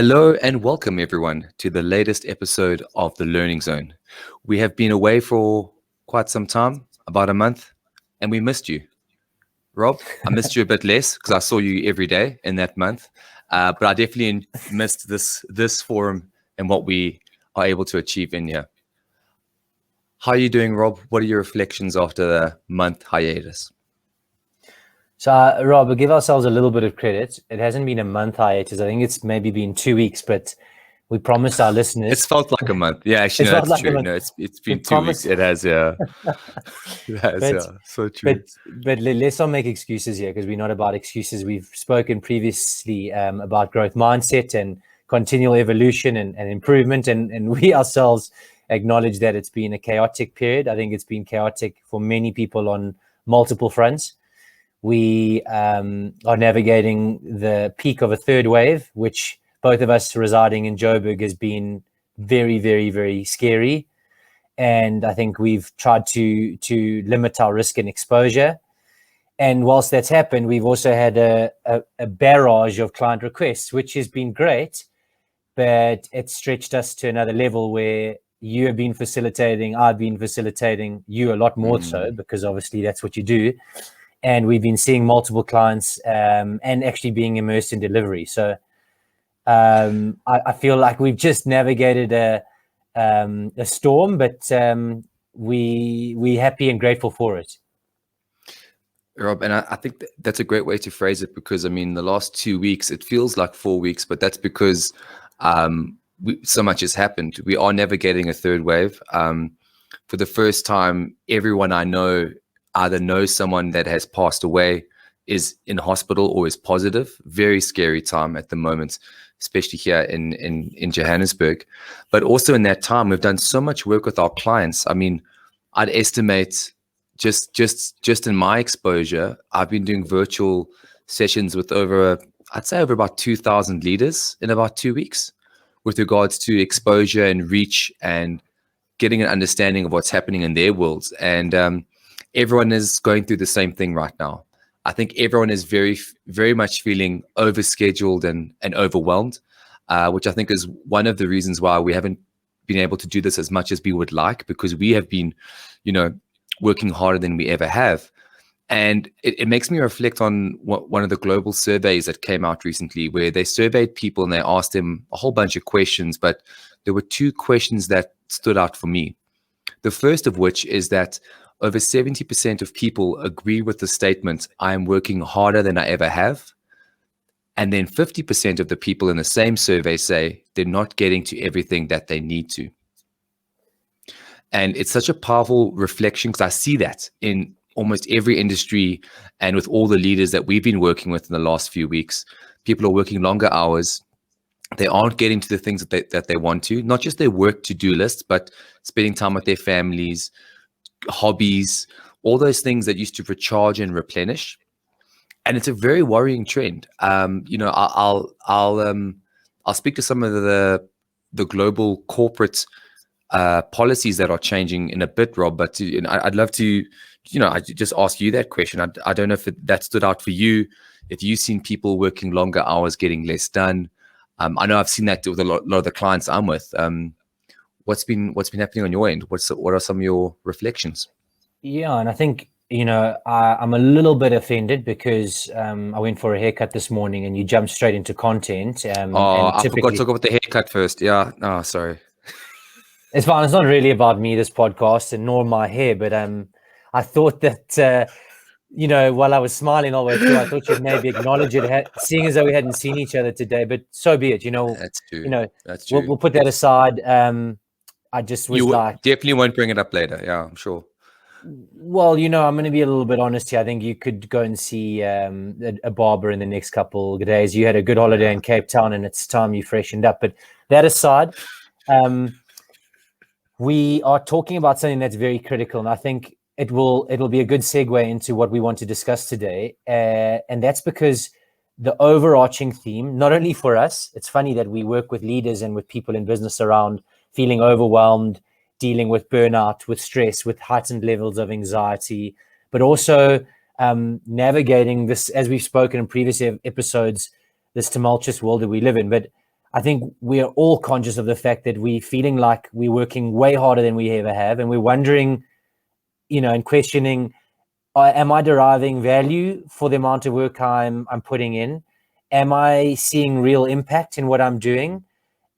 Hello and welcome everyone to the latest episode of The Learning Zone. We have been away for quite some time, about a month, and we missed you. Rob, I missed you a bit less because I saw you every day in that month, but I definitely missed this forum and what we are able to achieve in here. How are you doing, Rob? What are your reflections after the month hiatus? So, Rob, we'll give ourselves a little bit of credit. It hasn't been a month hiatus. I think it's maybe been 2 weeks, but we promised our listeners. It's felt like a month. Yeah, actually, no, that's true. No, it's been 2 weeks. It has, yeah. It has, yeah. So true. But let's not make excuses here because we're not about excuses. We've spoken previously about growth mindset and continual evolution and improvement, and we ourselves acknowledge that it's been a chaotic period. I think it's been chaotic for many people on multiple fronts. We are navigating the peak of a third wave, which both of us residing in Joburg has been very, very, very scary. And I think we've tried to limit our risk and exposure. And whilst that's happened, we've also had a barrage of client requests, which has been great, but it's stretched us to another level where you have been facilitating, I've been facilitating, you a lot more so, because obviously that's what you do. And we've been seeing multiple clients and actually being immersed in delivery. So I feel like we've just navigated a storm, but we're happy and grateful for it. Rob, and I think that's a great way to phrase it because, I mean, the last 2 weeks, it feels like 4 weeks, but that's because so much has happened. We are navigating a third wave. For the first time, everyone I know either knows someone that has passed away, is in hospital, or is positive. Very scary time at the moment, especially here in Johannesburg. But also in that time, we've done so much work with our clients. I mean, I'd estimate just in my exposure, I've been doing virtual sessions with I'd say over about 2,000 leaders in about 2 weeks with regards to exposure and reach and getting an understanding of what's happening in their worlds. And everyone is going through the same thing right now. I think everyone is very, very much feeling overscheduled and overwhelmed, which I think is one of the reasons why we haven't been able to do this as much as we would like, because we have been, working harder than we ever have. And it makes me reflect on one of the global surveys that came out recently, where they surveyed people and they asked them a whole bunch of questions, but there were 2 questions that stood out for me. The first of which is that over 70% of people agree with the statement, I am working harder than I ever have. And then 50% of the people in the same survey say they're not getting to everything that they need to. And it's such a powerful reflection because I see that in almost every industry and with all the leaders that we've been working with in the last few weeks. People are working longer hours. They aren't getting to the things that they want to, not just their work to-do lists, but spending time with their families, hobbies, all those things that used to recharge and replenish. And it's a very worrying trend. I'll speak to some of the global corporate policies that are changing in a bit, Rob, but I'd love to, I just ask you that question. I don't know if that stood out for you, if you've seen people working longer hours, getting less done. I know I've seen that with a lot of the clients I'm with. What's been happening on your end? What are some of your reflections? Yeah, and I think I'm a little bit offended because I went for a haircut this morning, and you jumped straight into content. I forgot to talk about the haircut first. Yeah, no, sorry. It's fine. It's not really about me, this podcast, and nor my hair. But I thought that while I was smiling all the way through, I thought you'd maybe acknowledge it, seeing as though we hadn't seen each other today. But so be it. That's true. That's true. We'll put that aside. I just was definitely won't bring it up later. Yeah, I'm sure. Well, I'm going to be a little bit honest here. I think you could go and see a barber in the next couple of days. You had a good holiday in Cape Town, and it's time you freshened up. But that aside, we are talking about something that's very critical, and I think it'll be a good segue into what we want to discuss today. And that's because the overarching theme, not only for us, it's funny that we work with leaders and with people in business around feeling overwhelmed, dealing with burnout, with stress, with heightened levels of anxiety, but also navigating this, as we've spoken in previous episodes, this tumultuous world that we live in. But I think we are all conscious of the fact that we're feeling like we're working way harder than we ever have, and we're wondering, and questioning, am I deriving value for the amount of work I'm putting in? Am I seeing real impact in what I'm doing?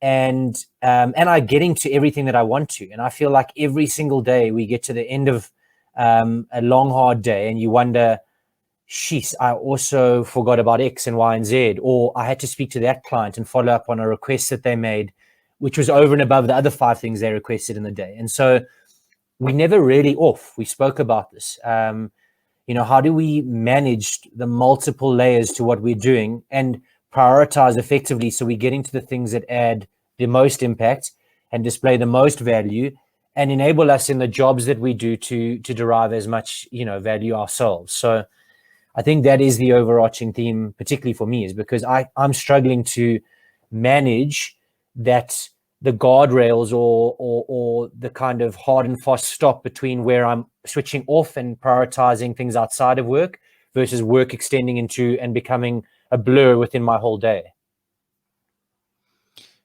And I getting to everything that I want to? And I feel like every single day we get to the end of a long, hard day, and you wonder, sheesh, I also forgot about X and Y and Z, or I had to speak to that client and follow up on a request that they made, which was over and above the other 5 things they requested in the day. And so we never really off. We spoke about this. How do we manage the multiple layers to what we're doing and prioritize effectively so we're getting to the things that add the most impact and display the most value and enable us in the jobs that we do to derive as much, value ourselves. So I think that is the overarching theme, particularly for me, is because I'm struggling to manage that, the guardrails or the kind of hard and fast stop between where I'm switching off and prioritizing things outside of work versus work extending into and becoming a blur within my whole day.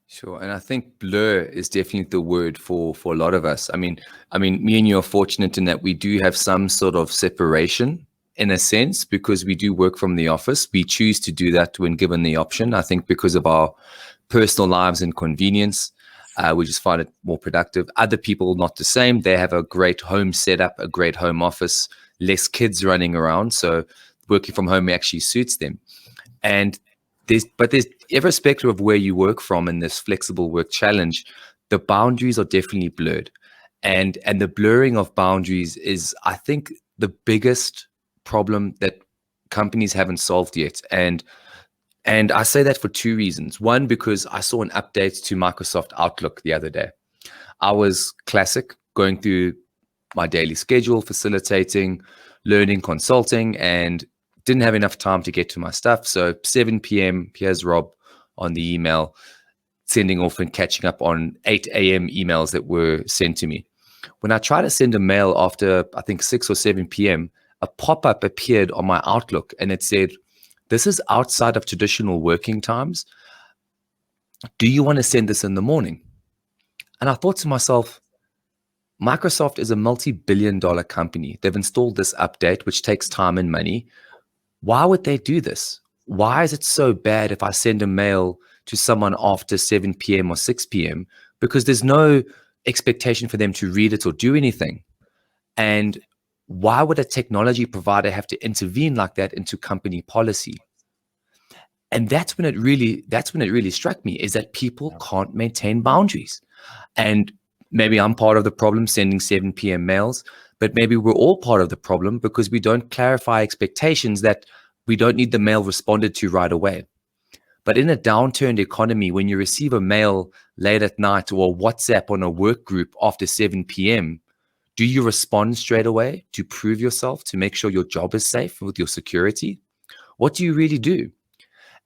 Sure, and I think blur is definitely the word for a lot of us. I mean, me and you are fortunate in that we do have some sort of separation in a sense because we do work from the office. We choose to do that when given the option. I think because of our personal lives and convenience, we just find it more productive. Other people, not the same. They have a great home setup, a great home office, less kids running around, so working from home actually suits them. And there's irrespective of where you work from in this flexible work challenge, the boundaries are definitely blurred. And the blurring of boundaries is, I think, the biggest problem that companies haven't solved yet. And I say that for 2 reasons. One, because I saw an update to Microsoft Outlook the other day. I was classic going through my daily schedule, facilitating, learning, consulting, and didn't have enough time to get to my stuff. So 7 p.m., here's Rob on the email, sending off and catching up on 8 a.m. emails that were sent to me. When I tried to send a mail after, I think, 6 or 7 p.m., a pop-up appeared on my Outlook and it said, "This is outside of traditional working times. Do you want to send this in the morning?" And I thought to myself, Microsoft is a multi-billion-dollar company. They've installed this update, which takes time and money. Why would they do this? Why is it so bad if I send a mail to someone after 7 p.m. or 6 p.m.? Because there's no expectation for them to read it or do anything. And why would a technology provider have to intervene like that into company policy? And that's when it really struck me, is that people can't maintain boundaries. And maybe I'm part of the problem sending 7 p.m. mails, but maybe we're all part of the problem because we don't clarify expectations that we don't need the mail responded to right away. But in a downturned economy, when you receive a mail late at night or WhatsApp on a work group after 7 p.m., do you respond straight away to prove yourself, to make sure your job is safe with your security? What do you really do?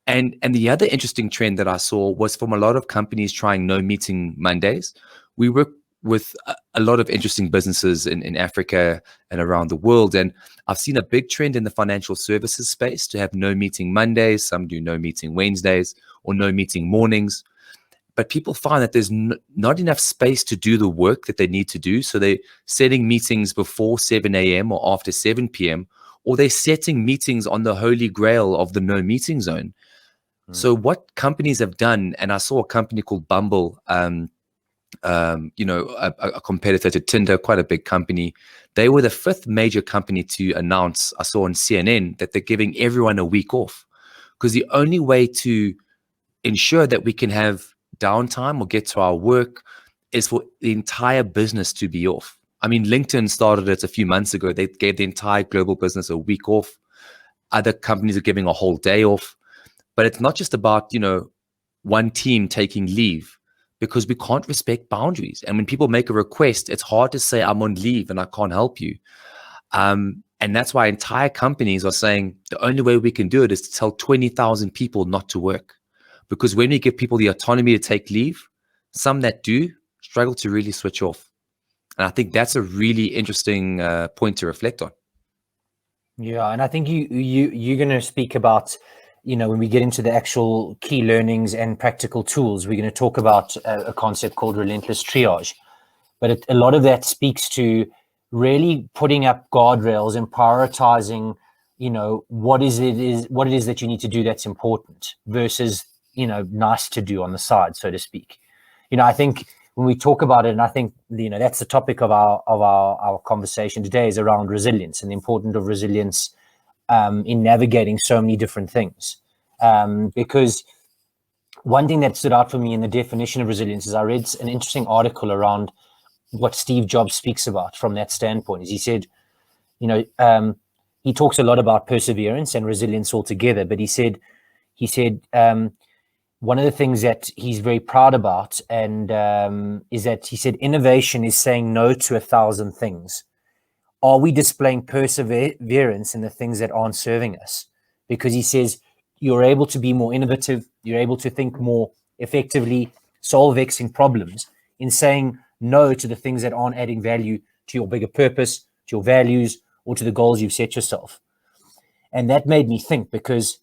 And the other interesting trend that I saw was from a lot of companies trying no meeting Mondays. We work with a lot of interesting businesses in Africa and around the world. And I've seen a big trend in the financial services space to have no meeting Mondays. Some do no meeting Wednesdays or no meeting mornings. But people find that there's not enough space to do the work that they need to do. So they're setting meetings before 7 a.m. or after 7 p.m., or they're setting meetings on the holy grail of the no meeting zone. So what companies have done, and I saw a company called Bumble, a competitor to Tinder, quite a big company. They were the 5th major company to announce, I saw on CNN, that they're giving everyone a week off. Because the only way to ensure that we can have downtime or get to our work is for the entire business to be off. I mean, LinkedIn started it a few months ago. They gave the entire global business a week off. Other companies are giving a whole day off. But it's not just about, one team taking leave, because we can't respect boundaries. And when people make a request, it's hard to say, I'm on leave and I can't help you. And that's why entire companies are saying the only way we can do it is to tell 20,000 people not to work. Because when we give people the autonomy to take leave, some that do struggle to really switch off. And I think that's a really interesting point to reflect on. Yeah, and I think you're going to speak about when we get into the actual key learnings and practical tools, we're going to talk about a concept called relentless triage. But a lot of that speaks to really putting up guardrails and prioritizing, what it is that you need to do that's important versus, nice to do on the side, so to speak. I think when we talk about it, and I think, that's the topic of our conversation today, is around resilience and the importance of resilience in navigating so many different things. Because one thing that stood out for me in the definition of resilience is I read an interesting article around what Steve Jobs speaks about from that standpoint. Is he said, he talks a lot about perseverance and resilience altogether, but he said one of the things that he's very proud about and is that he said innovation is saying no to 1,000 things. Are we displaying perseverance in the things that aren't serving us? Because he says you're able to be more innovative, you're able to think more effectively, solve vexing problems in saying no to the things that aren't adding value to your bigger purpose, to your values, or to the goals you've set yourself. And that made me think, because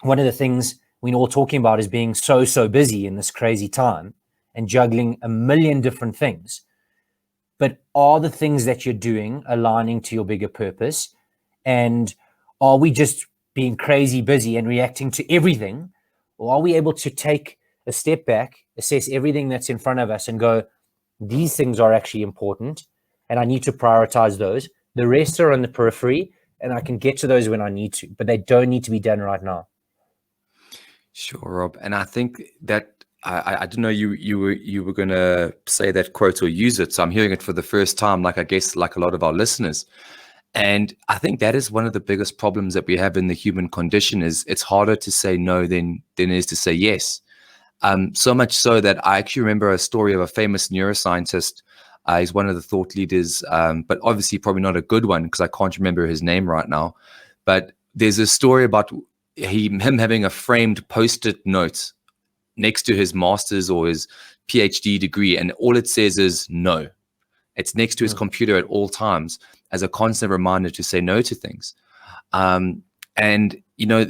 one of the things we're all talking about is being so busy in this crazy time and juggling a million different things. But are the things that you're doing aligning to your bigger purpose? And are we just being crazy busy and reacting to everything? Or are we able to take a step back, assess everything that's in front of us and go, these things are actually important and I need to prioritize those. The rest are on the periphery and I can get to those when I need to, but they don't need to be done right now. Sure, Rob. And I think that I didn't know you were going to say that quote or use it. So I'm hearing it for the first time, like I guess like a lot of our listeners. And I think that is one of the biggest problems that we have in the human condition is it's harder to say no than it is to say yes. So much so that I actually remember a story of a famous neuroscientist. He's one of the thought leaders, but obviously probably not a good one because I can't remember his name right now. But there's a story about him having a framed Post-it note next to his master's or his PhD degree, and all it says is no. It's next to his computer at all times as a constant reminder to say no to things. And,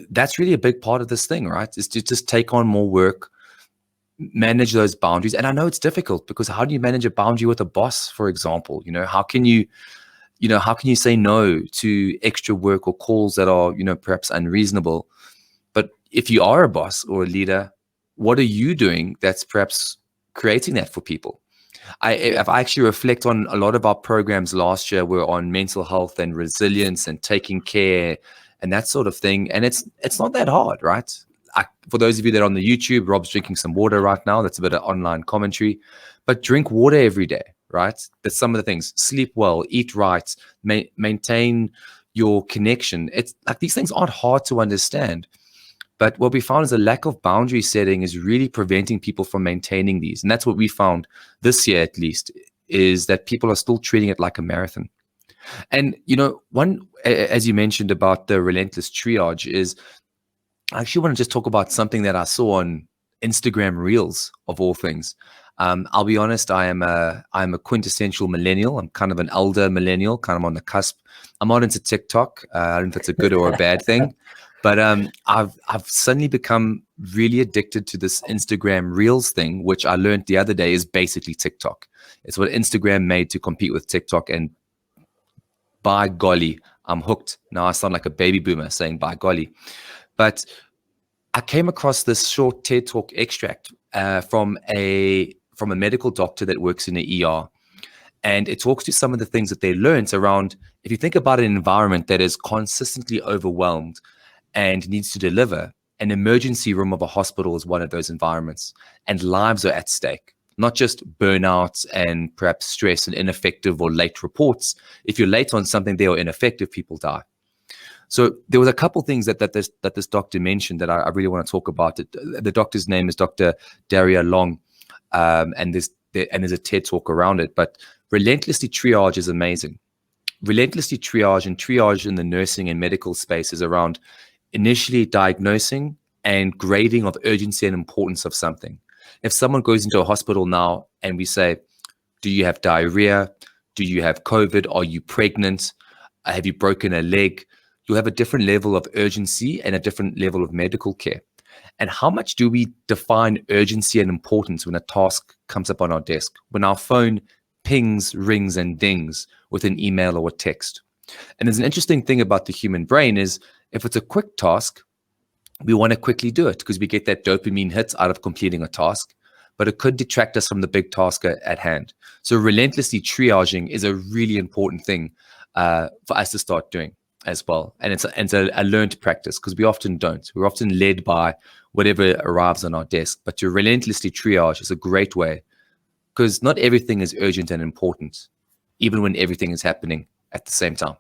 that's really a big part of this thing, right? Is to just take on more work, manage those boundaries. And I know it's difficult because how do you manage a boundary with a boss, for example? How can you say no to extra work or calls that are, perhaps unreasonable? But if you are a boss or a leader, what are you doing that's perhaps creating that for people? If I actually reflect on a lot of our programs last year were on mental health and resilience and taking care and that sort of thing. And it's not that hard, right? For those of you that are on the YouTube, Rob's drinking some water right now. That's a bit of online commentary. But drink water every day, right? That's some of the things. Sleep well, eat right, maintain your connection. It's like these things aren't hard to understand. But what we found is a lack of boundary setting is really preventing people from maintaining these. And that's what we found this year, at least, is that people are still treating it like a marathon. And, one, as you mentioned about the relentless triage, is I actually want to just talk about something that I saw on Instagram Reels, of all things. I'll be honest, I'm a quintessential millennial. I'm kind of an elder millennial, kind of on the cusp. I'm not into TikTok. I don't know if it's a good or a bad thing. But I've suddenly become really addicted to this Instagram Reels thing, which I learned the other day is basically TikTok. It's what Instagram made to compete with TikTok. And by golly, I'm hooked. Now I sound like a baby boomer saying by golly. But I came across this short TED Talk extract from a medical doctor that works in the ER. And it talks to some of the things that they learned around, if you think about an environment that is consistently overwhelmed and needs to deliver, an emergency room of a hospital is one of those environments, and lives are at stake, not just burnout and perhaps stress and ineffective or late reports. If you're late on something, they are ineffective, people die. So there was a couple things that this doctor mentioned that I really want to talk about. The doctor's name is Dr. Daria Long, and there's a TED Talk around it. But relentlessly triage is amazing. Relentlessly triage in the nursing and medical space is around initially diagnosing and grading of urgency and importance of something. If someone goes into a hospital now and we say, do you have diarrhea? Do you have COVID? Are you pregnant? Have you broken a leg? you'll have a different level of urgency and a different level of medical care. And how much do we define urgency and importance when a task comes up on our desk, when our phone pings, rings, and dings with an email or a text? And there's an interesting thing about the human brain is if it's a quick task, we want to quickly do it because we get that dopamine hit out of completing a task, but it could detract us from the big task at hand. So relentlessly triaging is a really important thing for us to start doing as well. And it's a learned practice because we often don't. We're often led by whatever arrives on our desk. But to relentlessly triage is a great way because not everything is urgent and important, even when everything is happening at the same time.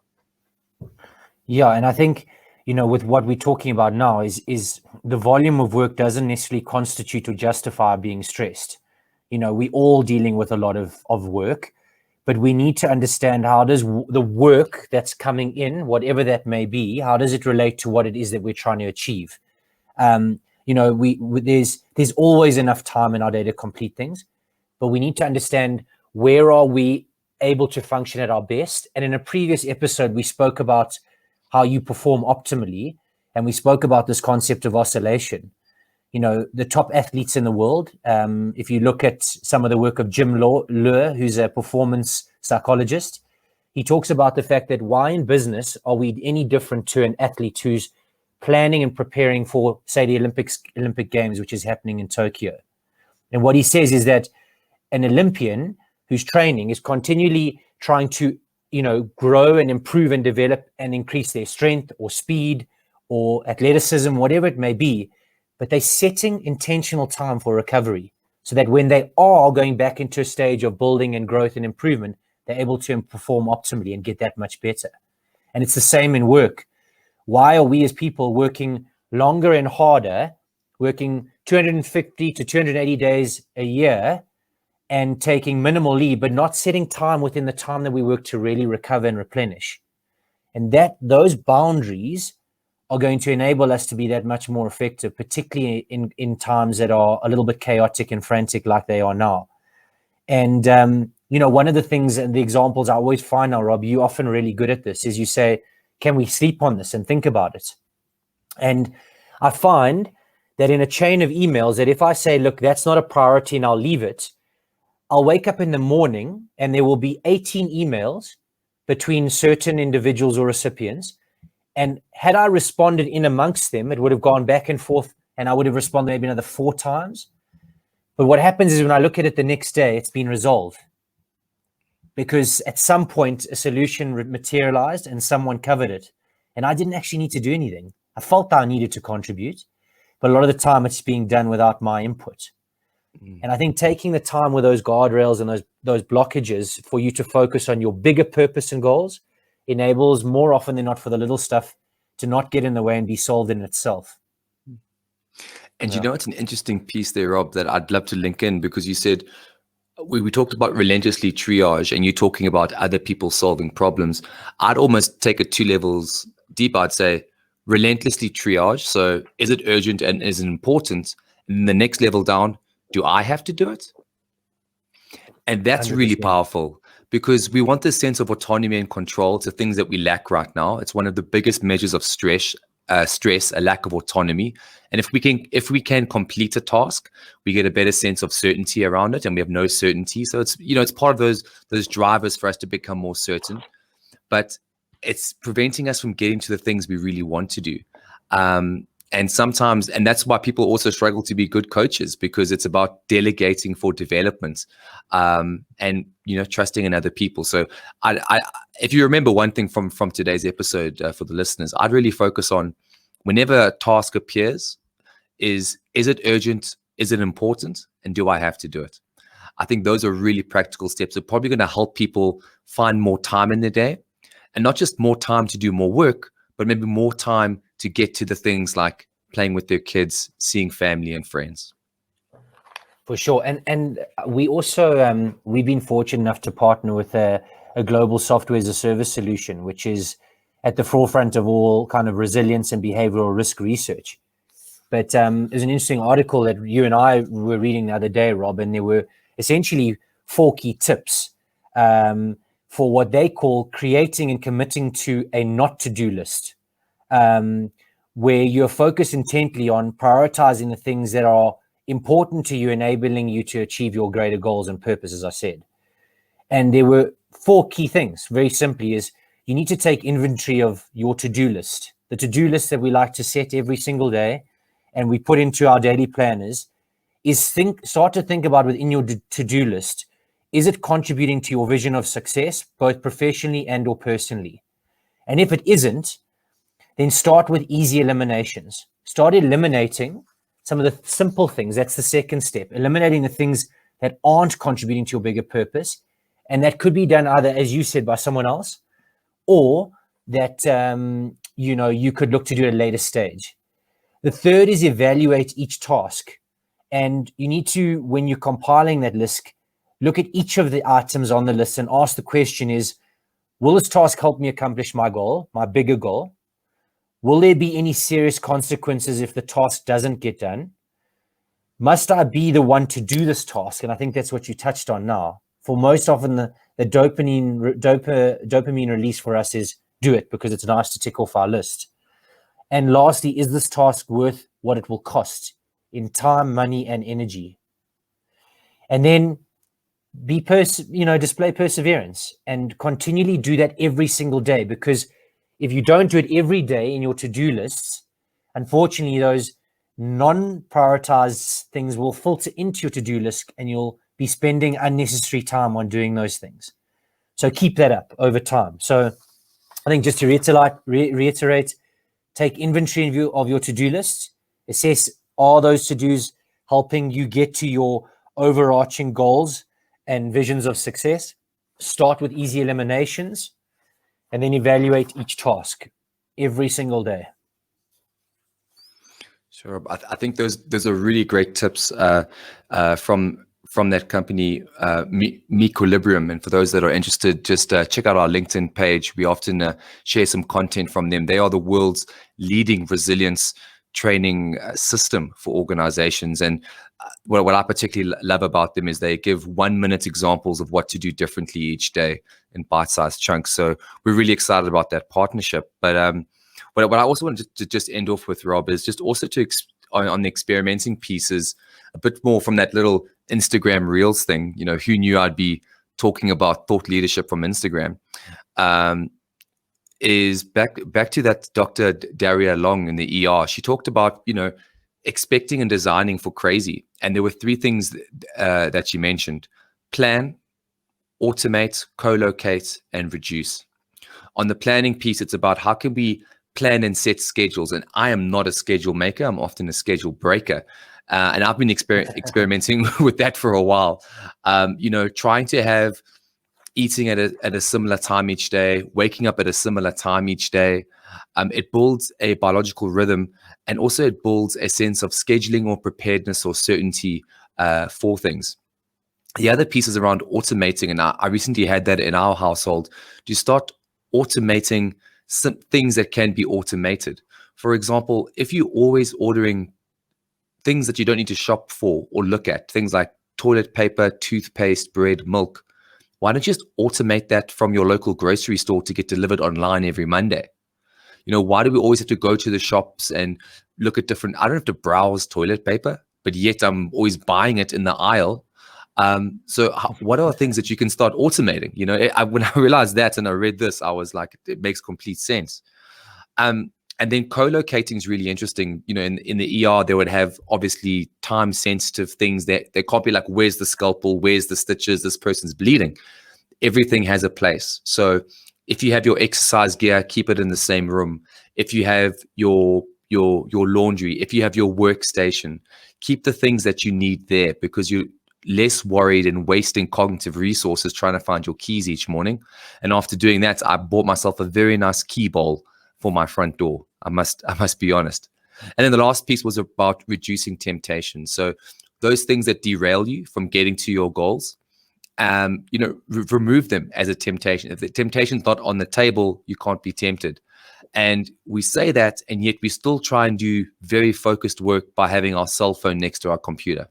Yeah, and I think, with what we're talking about now is the volume of work doesn't necessarily constitute or justify being stressed. We're all dealing with a lot of work, but we need to understand how does the work that's coming in, whatever that may be, how does it relate to what it is that we're trying to achieve? There's always enough time in our day to complete things, but we need to understand where are we able to function at our best. And in a previous episode, we spoke about how you perform optimally. And we spoke about this concept of oscillation. The top athletes in the world, if you look at some of the work of Jim Lohr, who's a performance psychologist, he talks about the fact that why in business are we any different to an athlete who's planning and preparing for, say, the Olympic Games, which is happening in Tokyo. And what he says is that an Olympian who's training is continually trying to grow and improve and develop and increase their strength or speed or athleticism, whatever it may be, but they're setting intentional time for recovery so that when they are going back into a stage of building and growth and improvement, they're able to perform optimally and get that much better. And it's the same in work. Why are we as people working longer and harder, working 250 to 280 days a year and taking minimal leave, but not setting time within the time that we work to really recover and replenish? And those boundaries are going to enable us to be that much more effective, particularly in times that are a little bit chaotic and frantic like they are now. And, one of the things and the examples I always find now, Rob, you're often really good at this, is you say, can we sleep on this and think about it? And I find that in a chain of emails that if I say, look, that's not a priority and I'll leave it, I'll wake up in the morning and there will be 18 emails between certain individuals or recipients. And had I responded in amongst them, it would have gone back and forth and I would have responded maybe another 4 times. But what happens is when I look at it the next day, it's been resolved. Because at some point, a solution materialized and someone covered it. And I didn't actually need to do anything. I felt that I needed to contribute, but a lot of the time it's being done without my input. And I think taking the time with those guardrails and those blockages for you to focus on your bigger purpose and goals enables more often than not for the little stuff to not get in the way and be solved in itself. And it's an interesting piece there, Rob, that I'd love to link in because you said we talked about relentlessly triage and you talking about other people solving problems. I'd almost take it 2 levels deep. I'd say relentlessly triage. So is it urgent and is it important? And the next level down, do I have to do it? And that's 100%. Really powerful because we want this sense of autonomy and control. It's the things that we lack right now. It's one of the biggest measures of stress, a lack of autonomy. And if we can complete a task, we get a better sense of certainty around it, and we have no certainty. So it's part of those drivers for us to become more certain, but it's preventing us from getting to the things we really want to do. And sometimes, and that's why people also struggle to be good coaches, because it's about delegating for development, and trusting in other people. So if you remember one thing from today's episode, for the listeners, I'd really focus on whenever a task appears, is it urgent? Is it important? And do I have to do it? I think those are really practical steps. They're probably going to help people find more time in the day, and not just more time to do more work, but maybe more time to get to the things like playing with their kids, seeing family and friends. For sure. And we also, we've been fortunate enough to partner with a global software as a service solution, which is at the forefront of all kind of resilience and behavioral risk research. But there's an interesting article that you and I were reading the other day, Rob, and there were essentially 4 key tips for what they call creating and committing to a not to-do list. where you're focused intently on prioritizing the things that are important to you, enabling you to achieve your greater goals and purpose, as I said. And there were 4 key things, very simply, is you need to take inventory of your to-do list. The to-do list that we like to set every single day and we put into our daily planners is start to think about within your to-do list, is it contributing to your vision of success, both professionally and or personally? And if it isn't, then start with easy eliminations. Start eliminating some of the simple things. That's the second step, eliminating the things that aren't contributing to your bigger purpose. And that could be done either, as you said, by someone else, or that, you could look to do at a later stage. The third is evaluate each task. And you need to, when you're compiling that list, look at each of the items on the list and ask the question is, will this task help me accomplish my goal, my bigger goal? Will there be any serious consequences if the task doesn't get done? Must I be the one to do this task? And I think that's what you touched on now. For most often, the dopamine release for us is do it because it's nice to tick off our list. And lastly, is this task worth what it will cost in time, money, and energy? And then display perseverance and continually do that every single day, because if you don't do it every day in your to-do lists, unfortunately, those non-prioritized things will filter into your to-do list and you'll be spending unnecessary time on doing those things. So keep that up over time. So I think just to reiterate, take inventory of your to-do list, assess, are those to-dos helping you get to your overarching goals and visions of success? Start with easy eliminations and then evaluate each task every single day. Sure. I think those are really great tips from that company, Mequilibrium. And for those that are interested, just check out our LinkedIn page. We often share some content from them. They are the world's leading resilience training system for organizations. And what I particularly love about them is they give 1-minute examples of what to do differently each day in bite-sized chunks. So we're really excited about that partnership. But what I also wanted to just end off with, Rob, is just also on the experimenting pieces, a bit more from that little Instagram Reels thing. Who knew I'd be talking about thought leadership from Instagram? Is back to that Dr. Daria Long in the ER. She talked about, expecting and designing for crazy. And there were 3 things that she mentioned: plan, automate, co-locate, and reduce. On the planning piece, it's about how can we plan and set schedules. And I am not a schedule maker. I'm often a schedule breaker. And I've been experimenting with that for a while. Trying to have eating at a similar time each day, waking up at a similar time each day. It builds a biological rhythm, and also it builds a sense of scheduling or preparedness or certainty for things. The other piece is around automating, and I recently had that in our household, to start automating some things that can be automated. For example, if you're always ordering things that you don't need to shop for or look at, things like toilet paper, toothpaste, bread, milk, why don't you just automate that from your local grocery store to get delivered online every Monday? Why do we always have to go to the shops and look at different, I don't have to browse toilet paper, but yet I'm always buying it in the aisle. What are things that you can start automating? When I realized that and I read this, I was like, it makes complete sense. And then co-locating is really interesting. In the ER, they would have obviously time sensitive things that they can't be like, where's the scalpel? Where's the stitches? This person's bleeding. Everything has a place. So if you have your exercise gear, keep it in the same room. If you have your laundry, if you have your workstation, keep the things that you need there, because you're less worried and wasting cognitive resources trying to find your keys each morning. And after doing that, I bought myself a very nice key bowl for my front door. I must be honest. And then the last piece was about reducing temptation. So those things that derail you from getting to your goals, remove them as a temptation. If the temptation's not on the table, you can't be tempted. And we say that, and yet we still try and do very focused work by having our cell phone next to our computer.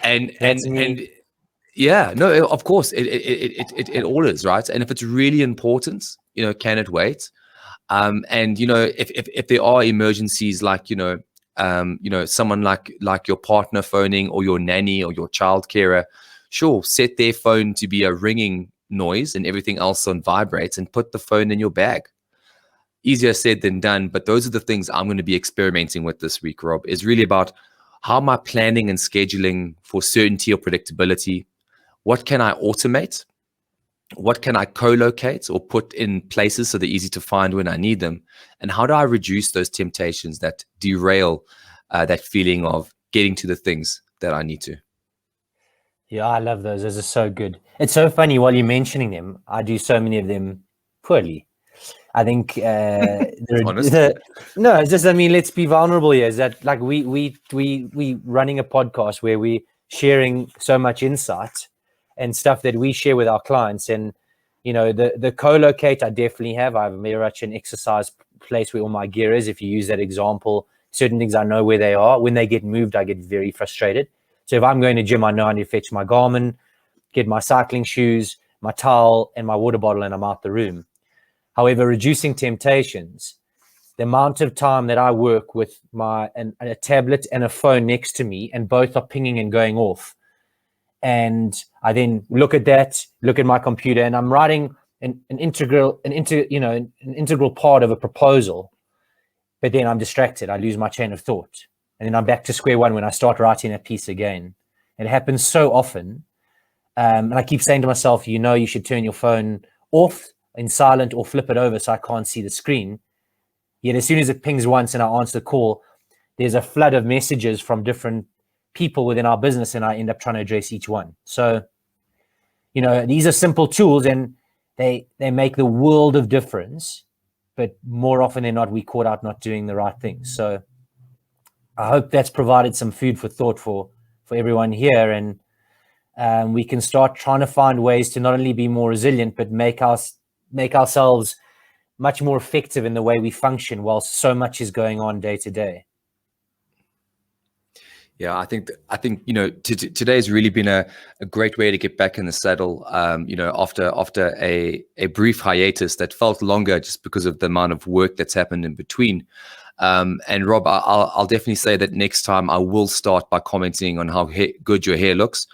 and yeah, no, of course it all is, right? And if it's really important, can it wait? And if there are emergencies, like someone like your partner phoning, or your nanny, or your child carer, sure, set their phone to be a ringing noise and everything else on vibrates, and put the phone in your bag. Easier said than done, but those are the things I'm going to be experimenting with this week, Rob. Is really about how am I planning and scheduling for certainty or predictability? What can I automate? What can I co-locate or put in places so they're easy to find when I need them? And how do I reduce those temptations that derail that feeling of getting to the things that I need to? Yeah, I love those. Those are so good. It's so funny while you're mentioning them. I do so many of them poorly. I think Honest. no, it's just, I mean, let's be vulnerable here. Is that like we running a podcast where we sharing so much insight and stuff that we share with our clients, and the co-locate I definitely have. I have very much an exercise place where all my gear is. If you use that example, certain things I know where they are. When they get moved, I get very frustrated. So if I'm going to gym, I know I need to fetch my Garmin, get my cycling shoes, my towel, and my water bottle, and I'm out the room. However, reducing temptations, the amount of time that I work with a tablet and a phone next to me, and both are pinging and going off. And I then look at my computer, and I'm writing an integral part of a proposal, but then I'm distracted. I lose my chain of thought. And then I'm back to square one when I start writing a piece again. It happens so often. And I keep saying to myself, you should turn your phone off in silent or flip it over so I can't see the screen. Yet as soon as it pings once and I answer the call, there's a flood of messages from different people within our business, and I end up trying to address each one. So, these are simple tools, and they make the world of difference. But more often than not, we caught out not doing the right things. So I hope that's provided some food for thought for everyone here, and we can start trying to find ways to not only be more resilient, but make ourselves much more effective in the way we function while so much is going on day to day. Yeah, I think today has really been a great way to get back in the saddle. After a brief hiatus that felt longer just because of the amount of work that's happened in between. And Rob, I'll definitely say that next time I will start by commenting on how good your hair looks.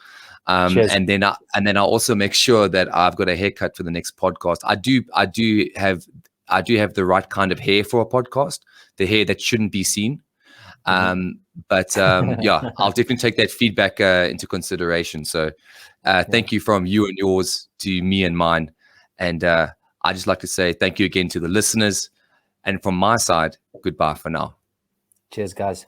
And then I'll also make sure that I've got a haircut for the next podcast. I do have the right kind of hair for a podcast, the hair that shouldn't be seen. But yeah, I'll definitely take that feedback into consideration. So thank you from you and yours to me and mine. And I just like to say thank you again to the listeners. And from my side, goodbye for now. Cheers, guys.